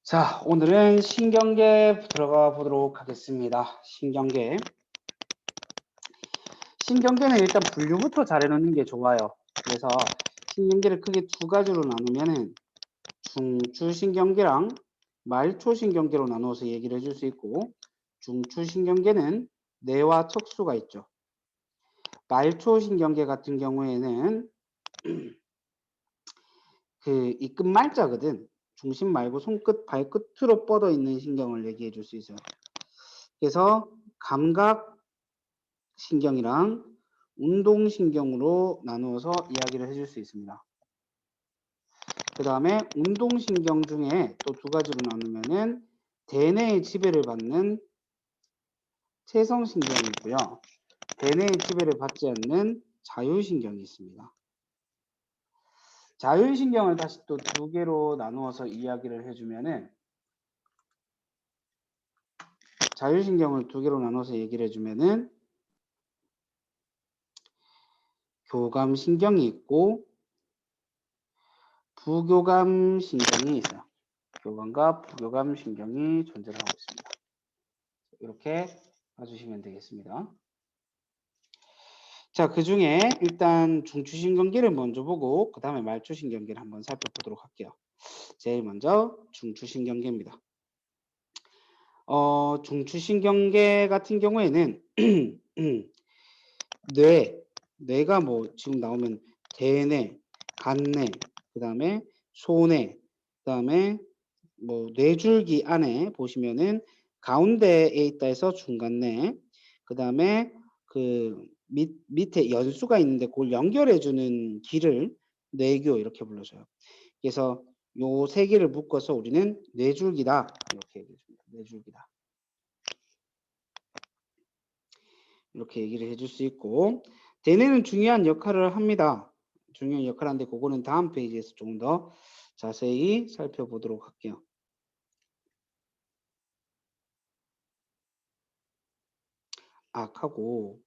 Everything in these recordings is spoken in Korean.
자, 오늘은 신경계 들어가 보도록 하겠습니다. 신경계. 신경계는 일단 분류부터 잘 해놓는 게 좋아요. 그래서 신경계를 크게 두 가지로 나누면은 중추신경계랑 말초신경계로 나누어서 얘기를 해줄 수 있고, 중추신경계는 뇌와 척수가 있죠. 말초신경계 같은 경우에는 이 끝말자거든. 중심 말고 손끝, 발끝으로 뻗어 있는 신경을 얘기해 줄 수 있어요. 그래서 감각신경이랑 운동신경으로 나누어서 이야기를 해줄 수 있습니다. 그 다음에 운동신경 중에 또 두 가지로 나누면은 대뇌의 지배를 받는 체성신경이 있고요. 대뇌의 지배를 받지 않는 자율신경이 있습니다. 자율신경을 다시 또 두 개로 나누어서 이야기를 해주면은 자율신경을 두 개로 나눠서 얘기를 해주면은 교감신경이 있고 부교감신경이 있어요. 교감과 부교감신경이 존재를 하고 있습니다. 이렇게 봐주시면 되겠습니다. 자, 그 중에 일단 중추신경계를 먼저 보고 그 다음에 말초신경계를 한번 살펴보도록 할게요. 제일 먼저 중추신경계입니다. 중추신경계 같은 경우에는 뇌가 뭐 지금 나오면 대뇌, 간뇌, 그 다음에 소뇌, 그 다음에 뭐 뇌줄기 안에 보시면은 가운데에 있다 해서 중간뇌, 그 다음에 그 밑에 연수가 있는데 그걸 연결해주는 길을 뇌교 이렇게 불러줘요. 그래서 요 세 개를 묶어서 우리는 뇌줄기다 이렇게 얘기해줍니다. 뇌줄기다. 이렇게 얘기를 해줄 수 있고, 대뇌는 중요한 역할을 합니다. 중요한 역할을 하는데 그거는 다음 페이지에서 조금 더 자세히 살펴보도록 할게요. 하고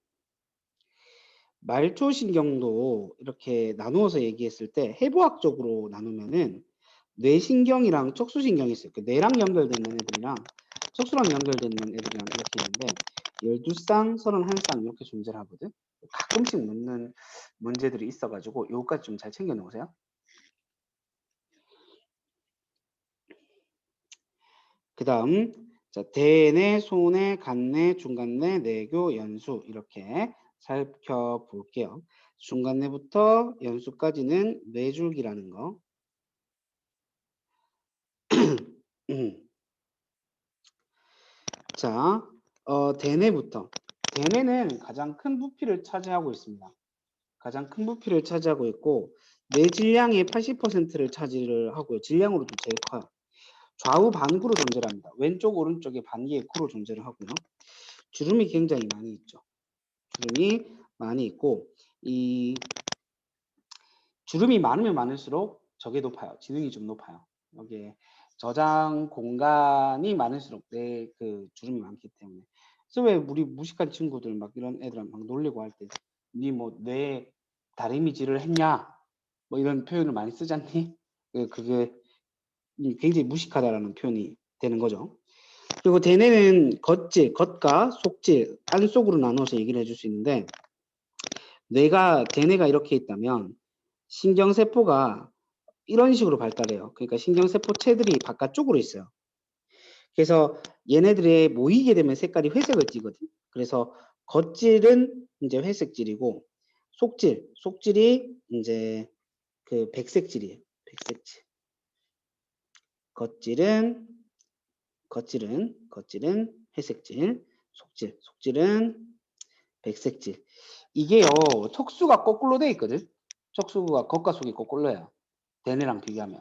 말초신경도 이렇게 나누어서 얘기했을 때 해부학적으로 나누면은 뇌신경이랑 척수신경이 있어요. 그 뇌랑 연결되는 애들이랑 척수랑 연결되는 애들이랑 이렇게 있는데 12쌍, 31쌍 이렇게 존재를 하거든. 가끔씩 묻는 문제들이 있어가지고 요거까지 좀 잘 챙겨 놓으세요. 그 다음 자, 대뇌, 소뇌, 간뇌, 중간뇌, 뇌교, 연수 이렇게 살펴볼게요. 중간뇌부터 연수까지는 뇌줄기라는 거. 자, 대뇌부터. 대뇌는 가장 큰 부피를 차지하고 있습니다. 가장 큰 부피를 차지하고 있고 뇌 질량의 80%를 차지를 하고요. 질량으로도 제일 커요. 좌우 반구로 존재를 합니다. 왼쪽 오른쪽에 반개의 구로 존재를 하고요. 주름이 굉장히 많이 있죠. 주름이 많이 있고 이 주름이 많으면 많을수록 저게 높아요. 지능이 좀 높아요. 여기에 저장 공간이 많을수록 내 그 주름이 많기 때문에. 그래서 왜 우리 무식한 친구들 막 이런 애들한테 막 놀리고 할 때 니 뭐 뇌 다리미질을 했냐 뭐 이런 표현을 많이 쓰지 않니? 그게 굉장히 무식하다라는 표현이 되는 거죠. 그리고 대뇌는 겉질, 겉과 속질, 안속으로 나눠서 얘기를 해줄 수 있는데 대뇌가 이렇게 있다면 신경세포가 이런 식으로 발달해요. 그러니까 신경세포체들이 바깥쪽으로 있어요. 그래서 얘네들이 모이게 되면 색깔이 회색을 띠거든. 그래서 겉질은 이제 회색질이고 속질이 이제 그 백색질이에요. 백색질. 겉질은 회색질, 속질은 백색질. 이게요, 척수가 거꾸로 돼 있거든. 척수가 겉과 속이 거꾸로예요. 대뇌랑 비교하면.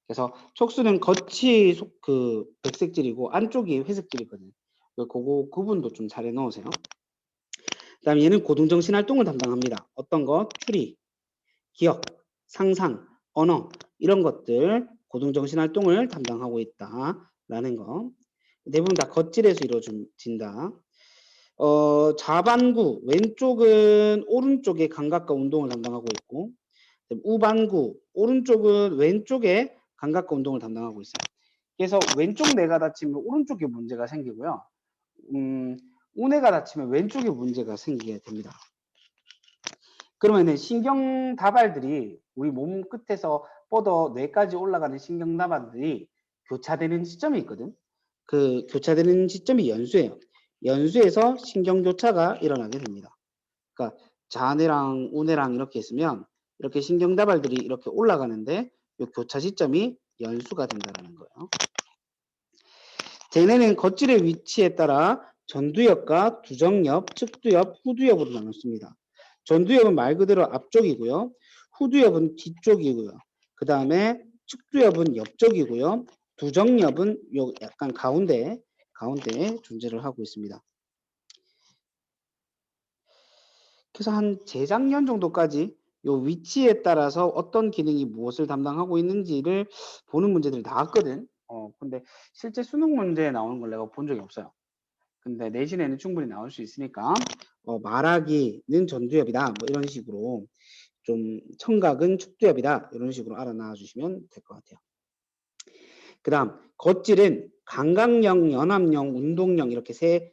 그래서 척수는 겉이 그 백색질이고 안쪽이 회색질이거든. 그거 구분도 좀 잘 해놓으세요. 그다음에 얘는 고등정신 활동을 담당합니다. 어떤 거? 추리, 기억, 상상, 언어 이런 것들 고등정신 활동을 담당하고 있다라는 거. 대부분 다 겉질에서 이루어진다. 좌반구 왼쪽은 오른쪽의 감각과 운동을 담당하고 있고 우반구 오른쪽은 왼쪽에 감각과 운동을 담당하고 있어요. 그래서 왼쪽 뇌가 다치면 오른쪽에 문제가 생기고요. 우뇌가 다치면 왼쪽에 문제가 생기게 됩니다. 그러면은 신경 다발들이 우리 몸 끝에서 뻗어 뇌까지 올라가는 신경 다발들이 교차되는 시점이 있거든. 그 교차되는 시점이 연수예요. 연수에서 신경 교차가 일어나게 됩니다. 그러니까 좌뇌랑 우뇌랑 이렇게 있으면 이렇게 신경 다발들이 이렇게 올라가는데 이 교차 시점이 연수가 된다는 거예요. 대뇌는 겉질의 위치에 따라 전두엽과 두정엽, 측두엽, 후두엽으로 나눴습니다. 전두엽은 말 그대로 앞쪽이고요. 후두엽은 뒤쪽이고요. 그 다음에 측두엽은 옆쪽이고요. 두정엽은 요 약간 가운데에 존재를 하고 있습니다. 그래서 한 재작년 정도까지 요 위치에 따라서 어떤 기능이 무엇을 담당하고 있는지를 보는 문제들이 나왔거든. 근데 실제 수능 문제에 나오는 걸 내가 본 적이 없어요. 근데 내신에는 충분히 나올 수 있으니까 말하기는 전두엽이다 뭐 이런 식으로 좀 청각은 축두엽이다 이런 식으로 알아놔 주시면 될 것 같아요. 그 다음 겉질은 감각형, 연합형, 운동형 이렇게 세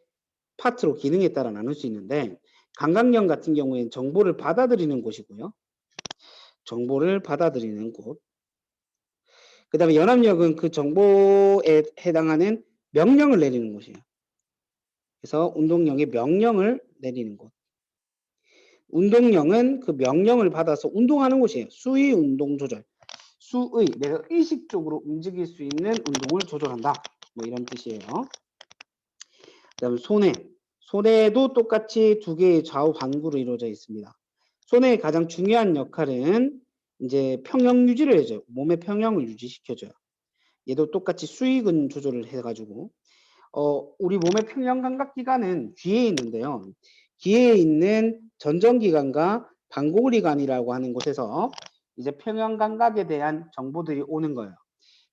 파트로 기능에 따라 나눌 수 있는데 감각형 같은 경우에는 정보를 받아들이는 곳이고요. 정보를 받아들이는 곳. 그 다음에 연합력은 그 정보에 해당하는 명령을 내리는 곳이에요. 그래서 운동력의 명령을 내리는 곳. 운동령은 그 명령을 받아서 운동하는 곳이에요. 수의 운동 조절. 수의, 내가 의식적으로 움직일 수 있는 운동을 조절한다. 뭐 이런 뜻이에요. 그 다음에 손해. 손해도 똑같이 두 개의 좌우 반구로 이루어져 있습니다. 손해의 가장 중요한 역할은 이제 평형 유지를 해줘요. 몸의 평형을 유지시켜줘요. 얘도 똑같이 수익은 조절을 해가지고 우리 몸의 평형 감각기관은 귀에 있는데요. 귀에 있는 전정기관과 반고리관이라고 하는 곳에서 이제 평형 감각에 대한 정보들이 오는 거예요.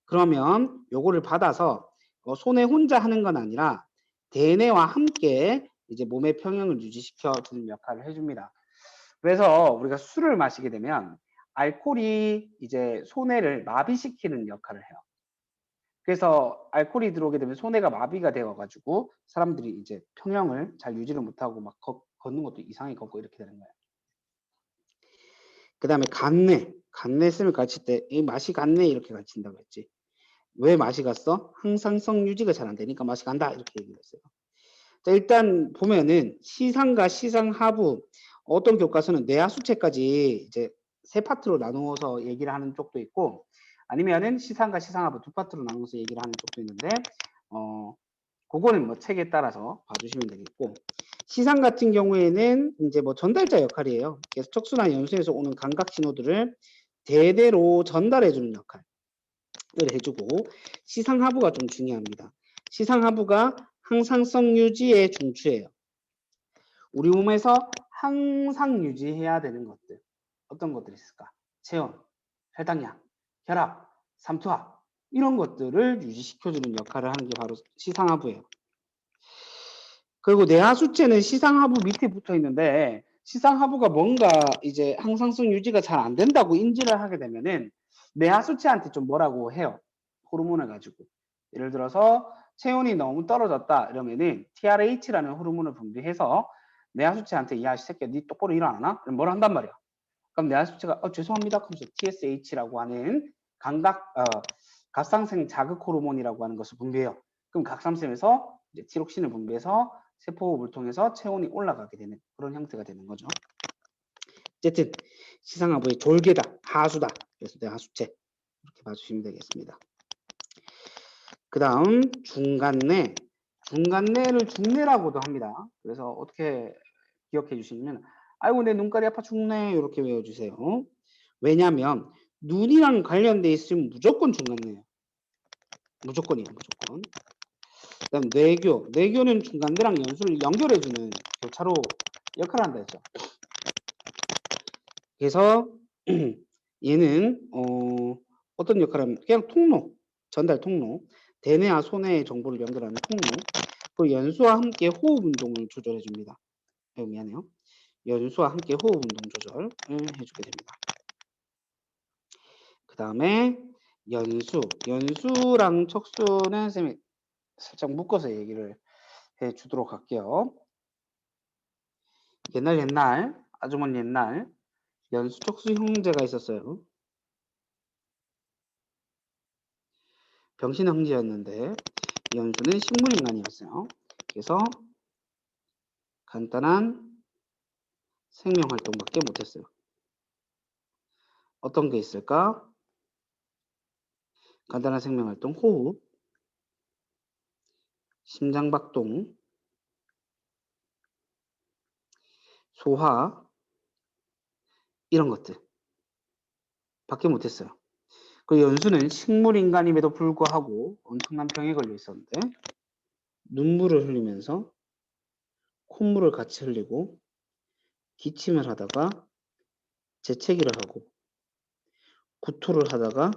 그러면 요거를 받아서 손에 혼자 하는 건 아니라 대뇌와 함께 이제 몸의 평형을 유지시켜 주는 역할을 해줍니다. 그래서 우리가 술을 마시게 되면 알코올이 이제 손해를 마비시키는 역할을 해요. 그래서 알코올이 들어오게 되면 손해가 마비가 되어가지고 사람들이 이제 평형을 잘 유지를 못하고 막 걷는 것도 이상하게 걷고 이렇게 되는 거예요. 그 다음에 간내. 간내성을 가르칠 때 이 맛이 갔네 이렇게 가르친다고 했지. 왜 맛이 갔어? 항상성 유지가 잘 안 되니까 맛이 간다 이렇게 얘기를 했어요. 자, 일단 보면은 시상과 시상하부 어떤 교과서는 내하수체까지 이제 세 파트로 나누어서 얘기를 하는 쪽도 있고 아니면은 시상과 시상하부 두 파트로 나누어서 얘기를 하는 쪽도 있는데 그거는 뭐 책에 따라서 봐주시면 되겠고 시상 같은 경우에는 이제 뭐 전달자 역할이에요. 그래서 척수나 연수에서 오는 감각 신호들을 대대로 전달해주는 역할을 해주고 시상하부가 좀 중요합니다. 시상하부가 항상성 유지의 중추예요. 우리 몸에서 항상 유지해야 되는 것들 어떤 것들이 있을까? 체온, 혈당량, 혈압, 삼투압 이런 것들을 유지시켜주는 역할을 하는 게 바로 시상하부예요. 그리고 내하수체는 시상하부 밑에 붙어 있는데 시상하부가 뭔가 이제 항상성 유지가 잘 안 된다고 인지를 하게 되면은 내하수체한테 좀 뭐라고 해요. 호르몬을 가지고. 예를 들어서 체온이 너무 떨어졌다 이러면은 TRH라는 호르몬을 분비해서 내하수체한테 야, 이 새끼야, 니 똑바로 일 안 하나? 그럼 뭘 한단 말이야. 그럼 내하수체가 죄송합니다. 하면서 TSH라고 하는 갑상생 자극 호르몬이라고 하는 것을 분비해요. 그럼 각삼샘에서 이제 티록신을 분비해서 세포호흡을 통해서 체온이 올라가게 되는 그런 형태가 되는 거죠. 어쨌든 시상하부의 졸개다, 하수다. 그래서 내하수체 이렇게 봐주시면 되겠습니다. 그 다음 중간내. 중간내를 중내라고도 합니다. 그래서 어떻게 기억해 주시면 아이고 내 눈깔이 아파 죽네 이렇게 외워주세요. 왜냐하면 눈이랑 관련돼 있으면 무조건 중간내예요. 무조건이에요. 무조건. 그 다음 뇌교. 뇌교는 중간대랑 연수를 연결해주는 교차로 역할을 한다 했죠. 그래서 얘는 어떤 역할을 하면 그냥 통로, 전달 통로, 대뇌와 소뇌의 정보를 연결하는 통로, 그리고 연수와 함께 호흡 운동을 조절해 줍니다. 미안해요. 연수와 함께 호흡 운동 조절을 해주게 됩니다. 그 다음에 연수랑 척수는 선생님이 살짝 묶어서 얘기를 해 주도록 할게요. 옛날 아주 먼 옛날 연수 척수 형제가 있었어요. 병신 형제였는데 연수는 식물인간이었어요. 그래서 간단한 생명 활동밖에 못했어요. 어떤 게 있을까? 간단한 생명 활동, 호흡, 심장박동, 소화, 이런 것들 밖에 못했어요. 그 연수는 식물인간임에도 불구하고 엄청난 병에 걸려 있었는데 눈물을 흘리면서 콧물을 같이 흘리고 기침을 하다가 재채기를 하고 구토를 하다가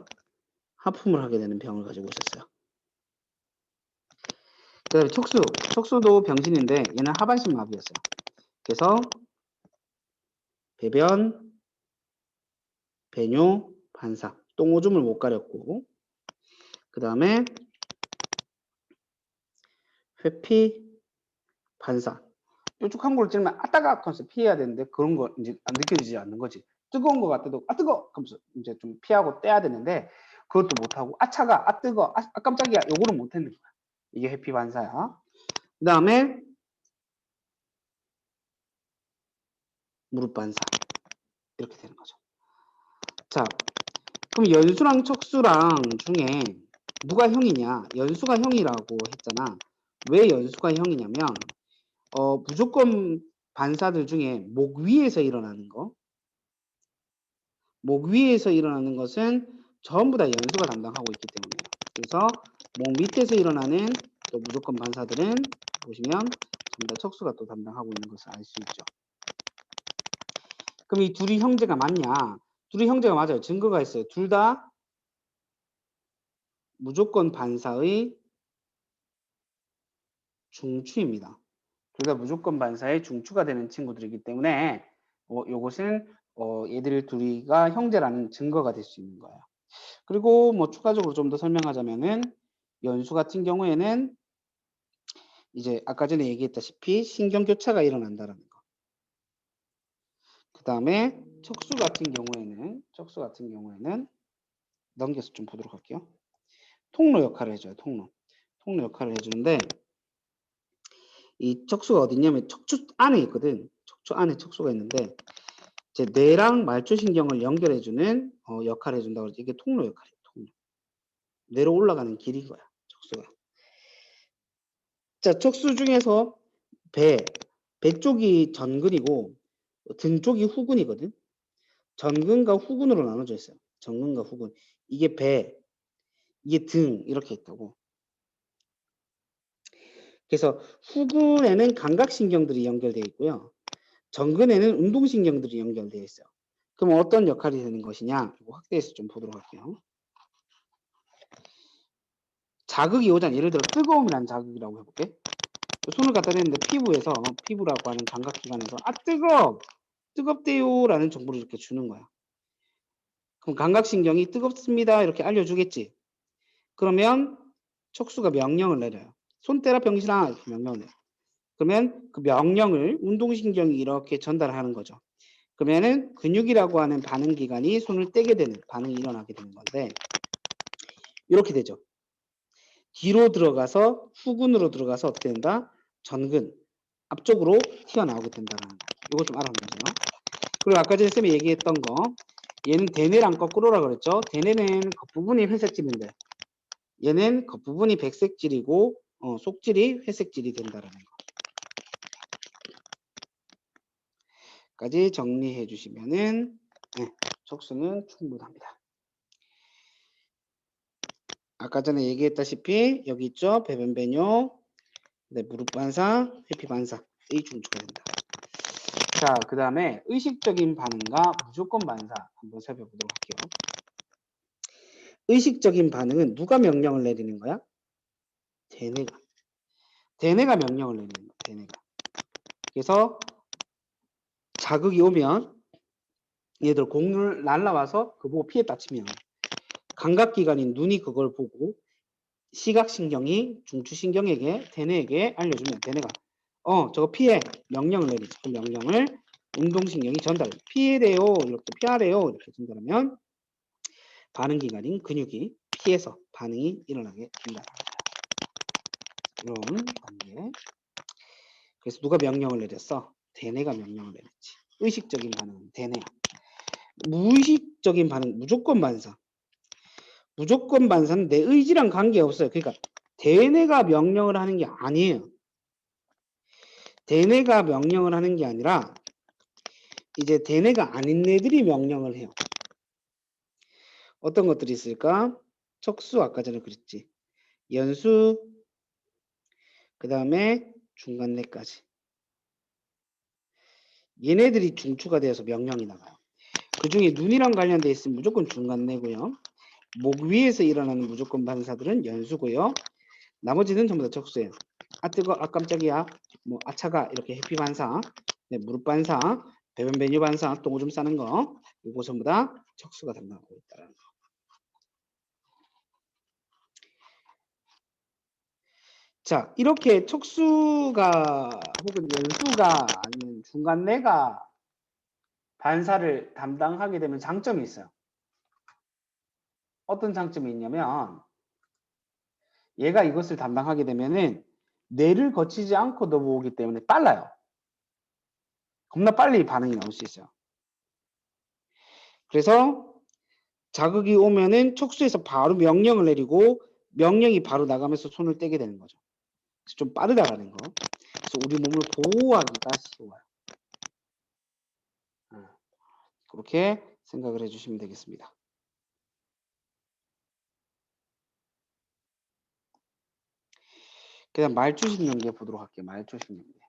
하품을 하게 되는 병을 가지고 있었어요. 그 다음에 척수도 병신인데 얘는 하반신 마비였어요. 그래서 배변, 배뇨, 반사, 똥오줌을 못 가렸고 그 다음에 회피, 반사. 뾰족한 걸 찌르면 아따가 하면서 피해야 되는데 그런 거 이제 안 느껴지지 않는 거지. 뜨거운 거 같아도 아 뜨거 하면서 이제 좀 피하고 떼야 되는데 그것도 못 하고 아 차가 아 뜨거 아 깜짝이야 요거는 못 했는 거야. 이게 회피 반사야. 그다음에 무릎 반사 이렇게 되는 거죠. 자, 그럼 연수랑 척수랑 중에 누가 형이냐? 연수가 형이라고 했잖아. 왜 연수가 형이냐면 무조건 반사들 중에 목 위에서 일어나는 거. 목 위에서 일어나는 것은 전부 다 연수가 담당하고 있기 때문에요. 그래서 목 밑에서 일어나는 또 무조건 반사들은 보시면 전부 다 척수가 또 담당하고 있는 것을 알 수 있죠. 그럼 이 둘이 형제가 맞냐? 둘이 형제가 맞아요. 증거가 있어요. 둘 다 무조건 반사의 중추입니다. 둘 다 무조건 반사의 중추가 되는 친구들이기 때문에 요것은 얘들 둘이가 형제라는 증거가 될 수 있는 거예요. 그리고 뭐 추가적으로 좀 더 설명하자면은 연수 같은 경우에는 이제 아까 전에 얘기했다시피 신경교차가 일어난다라는 거. 그 다음에 척수 같은 경우에는 넘겨서 좀 보도록 할게요. 통로 역할을 해줘요. 통로 역할을 해주는데 이 척수가 어디 있냐면 척추 안에 있거든. 척추 안에 척수가 있는데 이제 뇌랑 말초신경을 연결해주는 역할을 해준다고 그러지. 이게 통로 역할이에요. 통로. 뇌로 올라가는 길인 거야. 척수가. 자, 척수 중에서 배 쪽이 전근이고 등 쪽이 후근이거든. 전근과 후근으로 나눠져 있어요. 전근과 후근. 이게 배, 이게 등 이렇게 있다고. 그래서 후근에는 감각신경들이 연결되어 있고요. 전근에는 운동신경들이 연결되어 있어요. 그럼 어떤 역할이 되는 것이냐? 확대해서 좀 보도록 할게요. 자극이 오잖아. 예를 들어 뜨거움이라는 자극이라고 해볼게. 손을 갖다 대는데 피부라고 하는 감각기관에서 아 뜨겁대요 라는 정보를 이렇게 주는 거야. 그럼 감각신경이 뜨겁습니다 이렇게 알려주겠지. 그러면 척수가 명령을 내려요. 손 떼라 병신아 이렇게 명령을 내요. 그러면 그 명령을 운동신경이 이렇게 전달하는 거죠. 그러면은 근육이라고 하는 반응기관이 손을 떼게 되는 반응이 일어나게 되는 건데 이렇게 되죠. 뒤로 들어가서 후근으로 들어가서 어떻게 된다? 전근 앞쪽으로 튀어나오게 된다는 거. 이거 좀 알아보세요. 그리고 아까 전에 쌤이 얘기했던 거 얘는 대뇌랑 거꾸로라 그랬죠. 대뇌는 겉부분이 회색질인데 얘는 겉부분이 백색질이고 속질이 회색질이 된다는 거. 까지 정리해 주시면은 척수는 충분합니다. 아까 전에 얘기했다시피 여기 있죠. 배변 배뇨, 무릎 반사, 회피 반사 이 중추가 된다. 자, 그 다음에 의식적인 반응과 무조건 반사 한번 살펴보도록 할게요. 의식적인 반응은 누가 명령을 내리는 거야? 대뇌가 명령을 내리는 거야. 대뇌가. 그래서 자극이 오면 얘들 공을 날라와서 그 보고 피했다 치면 감각기관인 눈이 그걸 보고 시각신경이 중추신경에게 대뇌에게 알려주면 대뇌가 저거 피해 명령을 내리죠. 그 명령을 운동신경이 전달해 피해래요 이렇게 피하래요 이렇게 전달하면 반응기관인 근육이 피해서 반응이 일어나게 된다. 이런 관계. 그래서 누가 명령을 내렸어? 대뇌가 명령을 내렸지. 의식적인 반응은 대뇌야. 무의식적인 반응 무조건 반사. 무조건 반사는 내 의지랑 관계없어요. 그러니까 대뇌가 명령을 하는 게 아니에요. 대뇌가 명령을 하는 게 아니라 이제 대뇌가 아닌 애들이 명령을 해요. 어떤 것들이 있을까? 척수 아까 전에 그랬지. 연수 그 다음에 중간뇌까지. 얘네들이 중추가 되어서 명령이 나가요. 그 중에 눈이랑 관련돼 있으면 무조건 중간뇌고요. 목 위에서 일어나는 무조건 반사들은 연수고요. 나머지는 전부 다 척수예요. 아 뜨거, 아 깜짝이야, 뭐 아차가 이렇게 해피 반사, 네, 무릎 반사, 배변 배뇨 반사, 똥 오줌 싸는 거, 이거 전부 다 척수가 담당하고 있다는 거. 자, 이렇게 척수가 혹은 연수가 아니면 중간뇌가 반사를 담당하게 되면 장점이 있어요. 어떤 장점이 있냐면 얘가 이것을 담당하게 되면은 뇌를 거치지 않고 넘어오기 때문에 빨라요. 겁나 빨리 반응이 나올 수 있어요. 그래서 자극이 오면은 척수에서 바로 명령을 내리고 명령이 바로 나가면서 손을 떼게 되는 거죠. 그래서 좀 빠르다라는 거. 그래서 우리 몸을 보호하기가 쉬워요. 그렇게 생각을 해주시면 되겠습니다. 그다음 말초신경계 보도록 할게요. 말초신경계.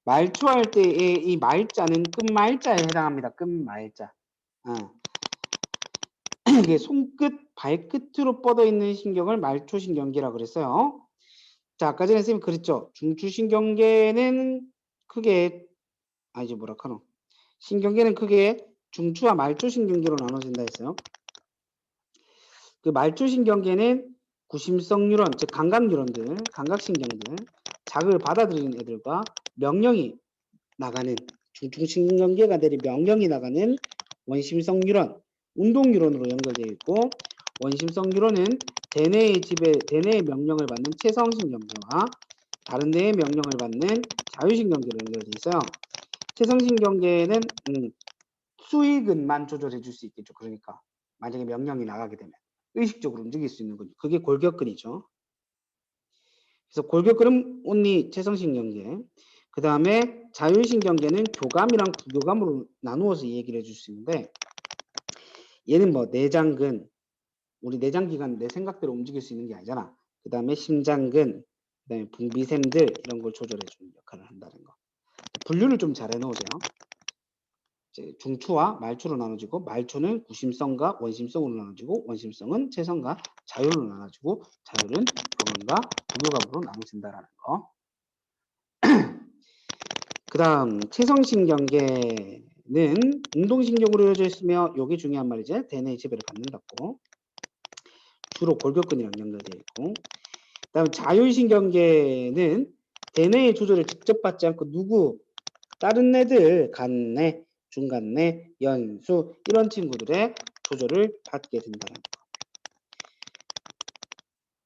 말초할 때의 이 말자는 끝말자에 해당합니다. 끝말자. 이게 손끝, 발끝으로 뻗어 있는 신경을 말초신경계라고 그랬어요. 자, 아까 전에 선생님 그랬죠. 중추신경계는 크게, 이제 뭐라 카노. 신경계는 크게 중추와 말초신경계로 나눠진다 했어요. 그 말초신경계는 구심성 뉴런, 즉 감각뉴런들, 감각신경들, 자극을 받아들이는 애들과 명령이 나가는 중추신경계가 내리 명령이 나가는 원심성 뉴런, 운동 뉴런으로 연결되어 있고 원심성 뉴런은 대뇌의 명령을 받는 체성신경계와 다른 뇌의 명령을 받는 자율신경계로 연결되어 있어요. 체성신경계는 수익은만 조절해 줄 수 있겠죠. 그러니까 만약에 명령이 나가게 되면 의식적으로 움직일 수 있는 거죠. 그게 골격근이죠. 그래서 골격근은 온리 체성신경계. 그 다음에 자율신경계는 교감이랑 부교감으로 나누어서 얘기를 해줄 수 있는데 얘는 뭐 내장근, 우리 내장기관 내 생각대로 움직일 수 있는 게 아니잖아. 그 다음에 심장근, 그 다음에 분비샘들 이런 걸 조절해주는 역할을 한다는 거. 분류를 좀 잘 해놓으세요. 중추와 말초로 나눠지고 말초는 구심성과 원심성으로 나눠지고 원심성은 체성과 자율로 나눠지고 자율은 교감과 부교감으로 나눠진다라는 거. 그 다음 체성신경계는 운동신경으로 이어져 있으며 이게 중요한 말이지. 대뇌의 지배를 받는다고. 주로 골격근이랑 연결되어 있고 그 다음 자율신경계는 대뇌의 조절을 직접 받지 않고 다른 애들 간뇌, 중간뇌, 연수 이런 친구들의 조절을 받게 된다는 거.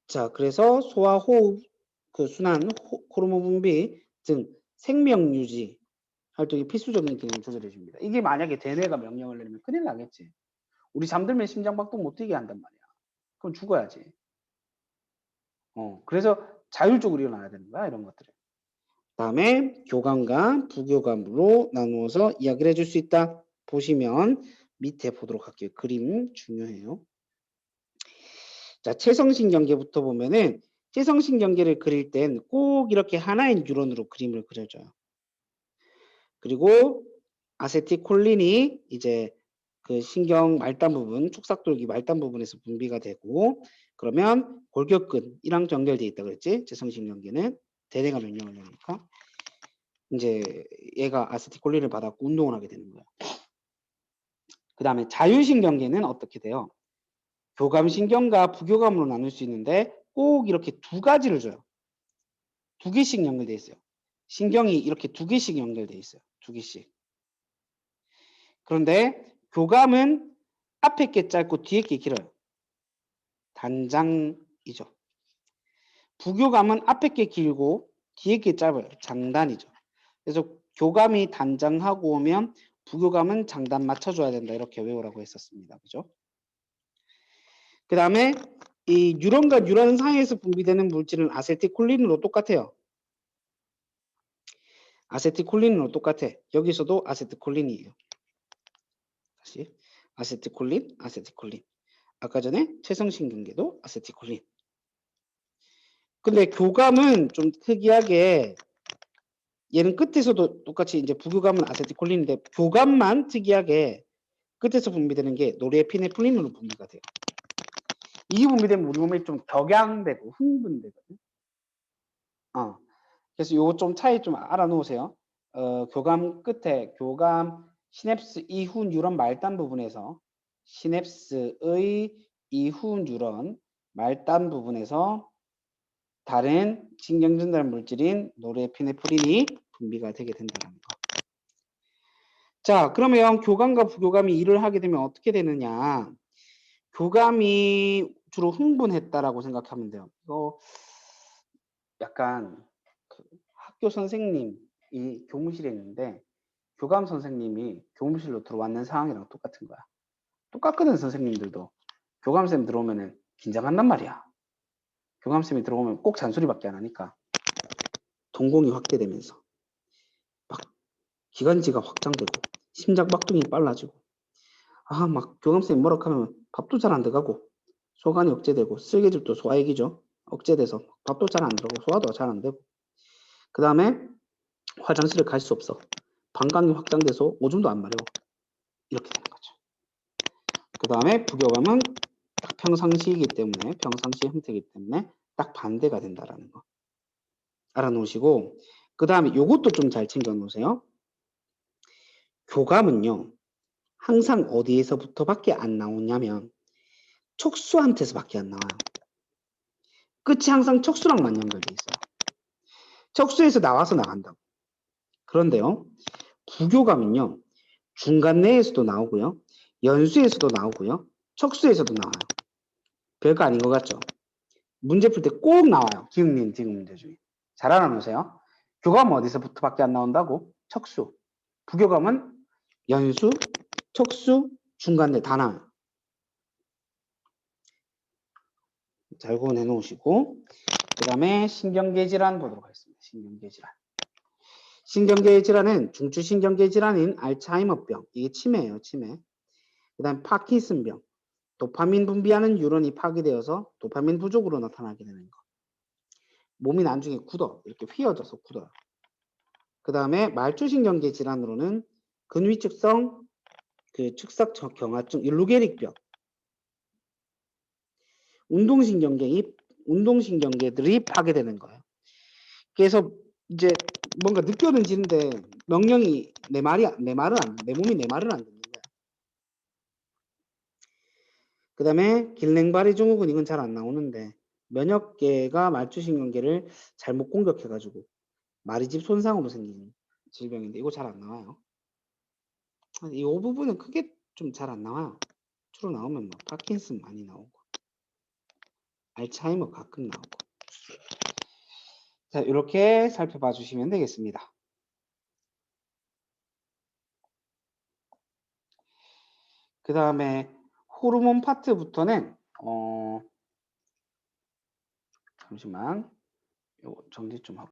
자, 그래서 소화, 호흡, 그 순환, 호르몬 분비 등 생명 유지 활동이 필수적인 기능을 조절해 줍니다. 이게 만약에 대뇌가 명령을 내리면 큰일 나겠지. 우리 잠들면 심장박동 못 뛰게 한단 말이야. 그럼 죽어야지. 그래서 자율적으로 일어나야 되는 거야, 이런 것들을. 다음에 교감과 부교감으로 나누어서 이야기를 해줄 수 있다. 보시면 밑에 보도록 할게요. 그림 중요해요. 자, 체성신경계부터 보면은 체성신경계를 그릴 땐 꼭 이렇게 하나의 뉴런으로 그림을 그려줘요. 그리고 아세틸콜린이 이제 그 신경 말단 부분, 촉삭돌기 말단 부분에서 분비가 되고 그러면 골격근이랑 연결되어 있다 그랬지? 체성신경계는 대뇌가 명령을 내니까 이제 얘가 아세틸콜린을 받았고 운동을 하게 되는 거예요. 그 다음에 자율신경계는 어떻게 돼요? 교감신경과 부교감으로 나눌 수 있는데 꼭 이렇게 두 가지를 줘요. 두 개씩 연결돼 있어요. 신경이 이렇게 두 개씩 연결돼 있어요. 두 개씩. 그런데 교감은 앞에 게 짧고 뒤에 게 길어요. 단장이죠. 부교감은 앞에 게 길고 뒤에 게 짧아요. 장단이죠. 그래서 교감이 단장하고 오면 부교감은 장단 맞춰줘야 된다. 이렇게 외우라고 했었습니다. 그죠? 그 다음에 이 뉴런과 뉴런 사이에서 분비되는 물질은 아세틸콜린으로 똑같아요. 아세틸콜린으로 똑같아. 여기서도 아세틸콜린이에요. 다시 아세틸콜린, 아세틸콜린. 아까 전에 최성신경계도 아세틸콜린. 근데 교감은 좀 특이하게 얘는 끝에서도 똑같이 이제 부교감은 아세틸콜린인데 교감만 특이하게 끝에서 분비되는 게 노르에피네프린으로 분비가 돼요. 이 분비되면 우리 몸에 좀 격양되고 흥분되거든요. 그래서 요거 좀 차이 좀 알아놓으세요. 교감 끝에 교감 시냅스 이후 뉴런 말단 부분에서 시냅스의 이후 뉴런 말단 부분에서 다른 신경 전달 물질인 노르에피네프린이 분비가 되게 된다는 거. 자, 그러면 교감과 부교감이 일을 하게 되면 어떻게 되느냐? 교감이 주로 흥분했다라고 생각하면 돼요. 이거 약간 그 학교 선생님이 교무실에 있는데 교감 선생님이 교무실로 들어왔는 상황이랑 똑같은 거야. 똑같거든. 선생님들도 교감쌤 들어오면은 긴장한단 말이야. 교감쌤이 들어오면 꼭 잔소리밖에 안 하니까 동공이 확대되면서 막 기관지가 확장되고 심장 박동이 빨라지고 막 교감쌤이 뭐라 하면 밥도 잘 안 들어가고 소관이 억제되고 쓸개질도 소화액이죠. 억제돼서 밥도 잘 안 들어가고 소화도 잘 안 되고 그 다음에 화장실을 갈 수 없어. 방광이 확장돼서 오줌도 안 마려. 이렇게 되는 거죠. 그 다음에 부교감은 평상시이기 때문에 평상시 형태이기 때문에 딱 반대가 된다라는 거 알아놓으시고 그 다음에 요것도 좀 잘 챙겨 놓으세요. 교감은요 항상 어디에서부터밖에 안 나오냐면 척수한테서밖에 안 나와요. 끝이 항상 척수랑만 연결돼 있어요. 척수에서 나와서 나간다고. 그런데요 부교감은요 중간 내에서도 나오고요 연수에서도 나오고요 척수에서도 나와요. 별거 아닌 것 같죠? 문제 풀 때 꼭 나와요. 기응님, 디귿 문제 중에. 잘 알아놓으세요. 교감은 어디서부터밖에 안 나온다고? 척수. 부교감은 연수, 척수, 중간에 다 나와요. 잘 구분해 놓으시고 그 다음에 신경계 질환 보도록 하겠습니다. 신경계 질환. 신경계 질환은 중추신경계 질환인 알츠하이머병. 이게 치매예요. 치매. 그 다음 파킨슨병. 도파민 분비하는 뉴런이 파괴되어서 도파민 부족으로 나타나게 되는 거. 몸이 나중에 굳어. 이렇게 휘어져서 굳어요. 그 다음에 말초신경계 질환으로는 근위축성 축삭 경화증, 루게릭병, 운동신경계들이 파괴되는 거예요. 그래서 이제 뭔가 느껴지는데 명령이 내 몸이 내 말을 안 듣는 거야. 그 다음에 길랭바리 증후군 이건 잘 안 나오는데 면역계가 말초신경계를 잘못 공격해가지고 마리집 손상으로 생긴 질병인데 이거 잘 안 나와요. 이 부분은 크게 좀 잘 안 나와요. 주로 나오면 뭐 파킨슨 많이 나오고 알츠하이머 가끔 나오고. 자, 이렇게 살펴봐 주시면 되겠습니다. 그 다음에 호르몬 파트부터는 잠시만 요거 정리 좀 하고